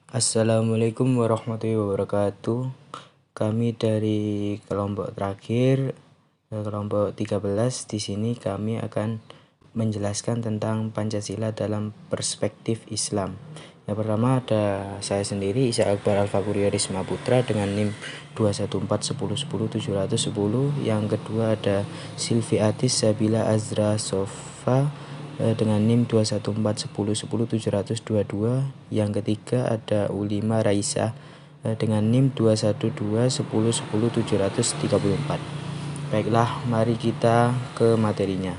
Assalamualaikum warahmatullahi wabarakatuh. Kami dari kelompok terakhir, kelompok 13. Di sini kami akan menjelaskan tentang Pancasila dalam perspektif Islam. Yang pertama ada saya sendiri, Isa Akbar Al-Fakurio Risma Putra dengan NIM 21410100710. Yang kedua ada Silvi Atis Sabila Azra Sofa dengan NIM 21410100722. Yang ketiga ada Ulima Raisa dengan NIM 21210100734. Baiklah, mari kita ke materinya.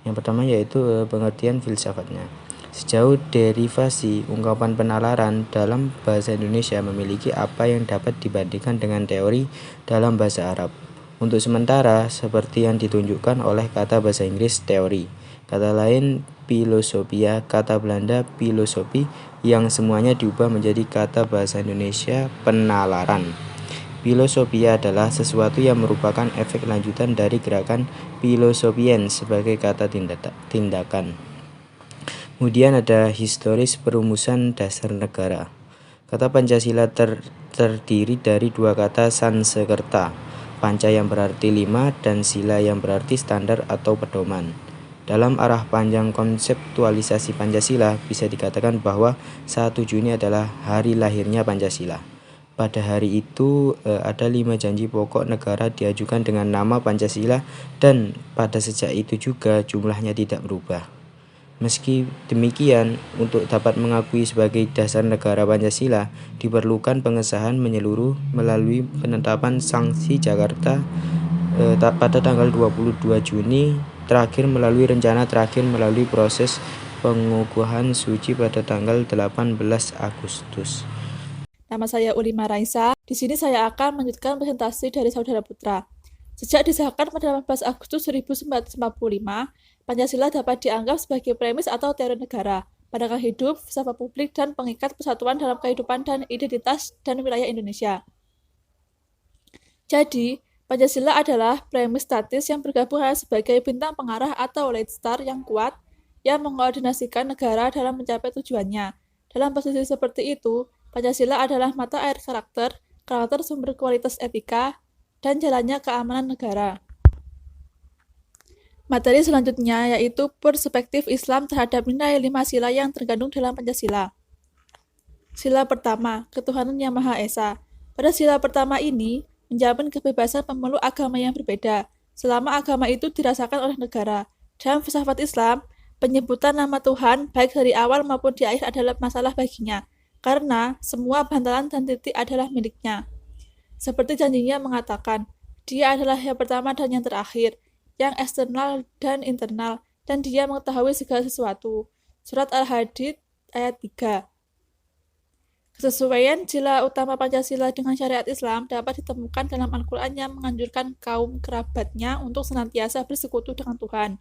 Yang pertama yaitu pengertian filsafatnya. Sejauh derivasi ungkapan penalaran dalam bahasa Indonesia memiliki apa yang dapat dibandingkan dengan teori dalam bahasa Arab. Untuk sementara, seperti yang ditunjukkan oleh kata bahasa Inggris teori, kata lain filosofia, kata Belanda filosofi, yang semuanya diubah menjadi kata bahasa Indonesia penalaran. Filosofia adalah sesuatu yang merupakan efek lanjutan dari gerakan filosofien sebagai kata tindakan. Kemudian ada historis perumusan dasar negara. Kata Pancasila terdiri dari dua kata Sanskerta, Panca yang berarti 5 dan Sila yang berarti standar atau pedoman. Dalam arah panjang konseptualisasi Pancasila, bisa dikatakan bahwa 1 Juni adalah hari lahirnya Pancasila. Pada hari itu ada 5 janji pokok negara diajukan dengan nama Pancasila, dan pada sejak itu juga jumlahnya tidak berubah. Meski demikian, untuk dapat mengakui sebagai dasar negara Pancasila, diperlukan pengesahan menyeluruh melalui penetapan sanksi Jakarta pada tanggal 22 Juni, terakhir melalui rencana, terakhir melalui proses pengukuhan suci pada tanggal 18 Agustus. Nama saya Ulima Raisa. Di sini saya akan melanjutkan presentasi dari Saudara Putra. Sejak disahkan pada 18 Agustus 1945, Pancasila dapat dianggap sebagai premis atau teori negara, pandangan hidup, filsafat publik, dan pengikat persatuan dalam kehidupan dan identitas dan wilayah Indonesia. Jadi, Pancasila adalah premis statis yang bergabung sebagai bintang pengarah atau lodestar yang kuat yang mengkoordinasikan negara dalam mencapai tujuannya. Dalam posisi seperti itu, Pancasila adalah mata air karakter sumber kualitas etika, dan jalannya keamanan negara. Materi selanjutnya yaitu perspektif Islam terhadap nilai 5 sila yang terkandung dalam Pancasila. Sila pertama, ketuhanan yang Maha Esa. Pada sila pertama ini, menjamin kebebasan pemeluk agama yang berbeda, selama agama itu dirasakan oleh negara. Dalam filsafat Islam, penyebutan nama Tuhan baik dari awal maupun di akhir adalah masalah baginya, karena semua bantalan dan titik adalah miliknya. Seperti janjinya mengatakan, dia adalah yang pertama dan yang terakhir, yang eksternal dan internal, dan dia mengetahui segala sesuatu. Surat Al-Hadid ayat 3. Kesesuaian sila utama Pancasila dengan syariat Islam dapat ditemukan dalam Al-Quran yang menganjurkan kaum kerabatnya untuk senantiasa bersekutu dengan Tuhan.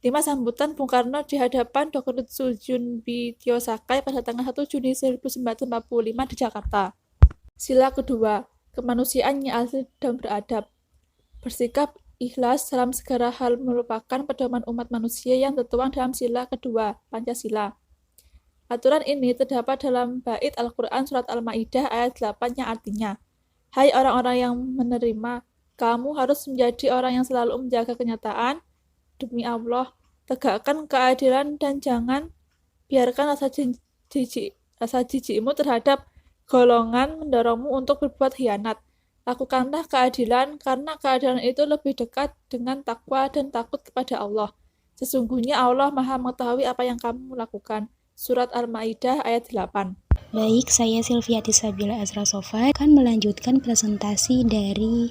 5 sambutan Bung Karno di hadapan Dr. Sujunbi Tiosakai pada tanggal 1 Juni 1945 di Jakarta. Sila kedua, kemanusiaan yang adil dan beradab. Bersikap ikhlas dalam segala hal merupakan pedoman umat manusia yang tertuang dalam sila kedua, Pancasila. Aturan ini terdapat dalam bait Al-Quran Surat Al-Ma'idah ayat 8 yang artinya, hai orang-orang yang menerima, kamu harus menjadi orang yang selalu menjaga kenyataan. Demi Allah, tegakkan keadilan dan jangan biarkan rasa jijikmu terhadap golongan mendorongmu untuk berbuat khianat. Lakukanlah keadilan, karena keadilan itu lebih dekat dengan takwa dan takut kepada Allah. Sesungguhnya Allah Maha mengetahui apa yang kamu lakukan. Surat Al-Ma'idah ayat 8. Baik, saya Silviati Sabila Azra Sofa akan melanjutkan presentasi dari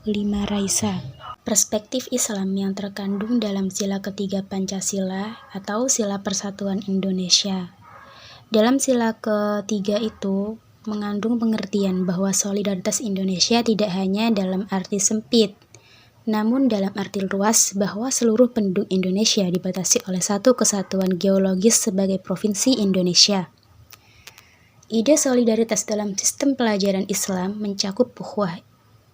Ulima Raisa. Perspektif Islam yang terkandung dalam sila ketiga Pancasila atau sila persatuan Indonesia. Dalam sila ketiga itu mengandung pengertian bahwa solidaritas Indonesia tidak hanya dalam arti sempit, namun dalam arti luas bahwa seluruh penduduk Indonesia dibatasi oleh satu kesatuan geologis sebagai Provinsi Indonesia. Ide solidaritas dalam sistem pelajaran Islam mencakup ukhuwah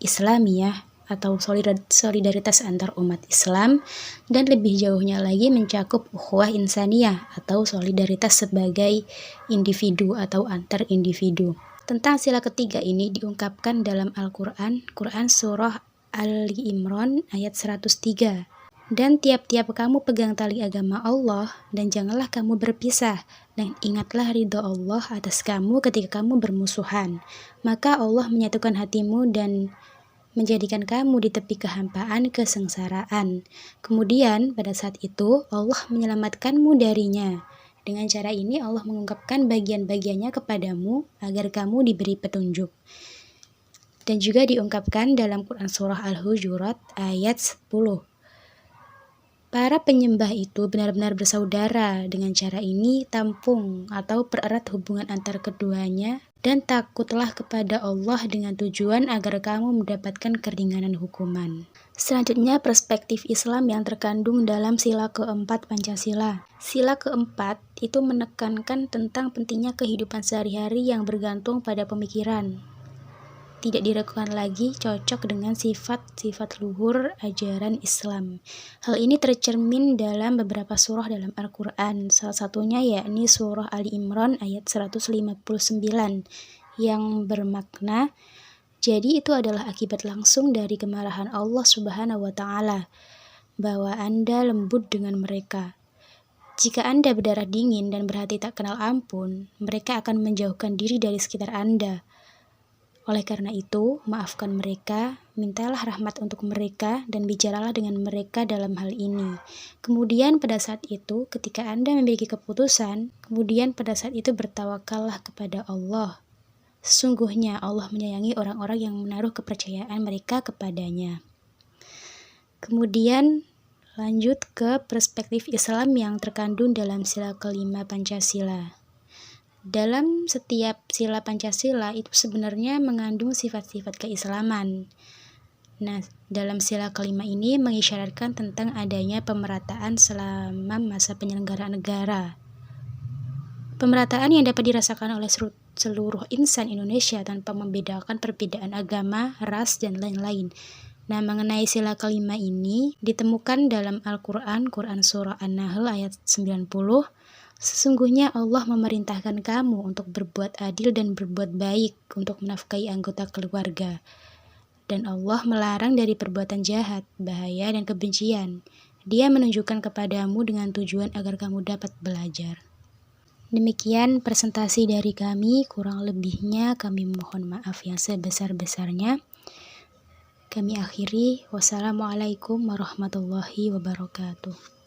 Islamiyah atau solidaritas antar umat Islam, dan lebih jauhnya lagi mencakup ukhuwah insaniyah atau solidaritas sebagai individu atau antar individu. Tentang sila ketiga ini diungkapkan dalam Al-Quran, Quran Surah Ali Imran ayat 103. Dan tiap-tiap kamu pegang tali agama Allah, dan janganlah kamu berpisah, dan ingatlah ridho Allah atas kamu ketika kamu bermusuhan. Maka Allah menyatukan hatimu dan menjadikan kamu di tepi kehampaan kesengsaraan. Kemudian pada saat itu Allah menyelamatkanmu darinya. Dengan cara ini Allah mengungkapkan bagian-bagiannya kepadamu agar kamu diberi petunjuk. Dan juga diungkapkan dalam Quran Surah Al-Hujurat ayat 10. Para penyembah itu benar-benar bersaudara. Dengan cara ini tampung atau pererat hubungan antar keduanya, dan takutlah kepada Allah dengan tujuan agar kamu mendapatkan keringanan hukuman. Selanjutnya, perspektif Islam yang terkandung dalam sila keempat Pancasila. Sila keempat itu menekankan tentang pentingnya kehidupan sehari-hari yang bergantung pada pemikiran. Tidak diragukan lagi cocok dengan sifat-sifat luhur ajaran Islam. Hal ini tercermin dalam beberapa surah dalam Al-Quran, salah satunya yakni surah Ali Imran ayat 159 yang bermakna, jadi itu adalah akibat langsung dari kemarahan Allah Subhanahu wa Ta'ala, bahwa Anda lembut dengan mereka. Jika Anda berdarah dingin dan berhati tak kenal ampun, mereka akan menjauhkan diri dari sekitar Anda. Oleh karena itu, maafkan mereka, mintalah rahmat untuk mereka, dan bicaralah dengan mereka dalam hal ini. Kemudian pada saat itu, ketika Anda memiliki keputusan, bertawakallah kepada Allah. Sesungguhnya Allah menyayangi orang-orang yang menaruh kepercayaan mereka kepadanya. Kemudian lanjut ke perspektif Islam yang terkandung dalam sila kelima Pancasila. Dalam setiap sila Pancasila itu sebenarnya mengandung sifat-sifat keislaman. Nah, dalam sila kelima ini mengisyaratkan tentang adanya pemerataan selama masa penyelenggaraan negara. Pemerataan yang dapat dirasakan oleh seluruh insan Indonesia tanpa membedakan perbedaan agama, ras, dan lain-lain. Nah, mengenai sila kelima ini ditemukan dalam Al-Quran, Quran Surah An-Nahl ayat 90. Sesungguhnya Allah memerintahkan kamu untuk berbuat adil dan berbuat baik untuk menafkahi anggota keluarga. Dan Allah melarang dari perbuatan jahat, bahaya, dan kebencian. Dia menunjukkan kepadamu dengan tujuan agar kamu dapat belajar. Demikian presentasi dari kami, kurang lebihnya kami mohon maaf yang sebesar-besarnya. Kami akhiri, wassalamualaikum warahmatullahi wabarakatuh.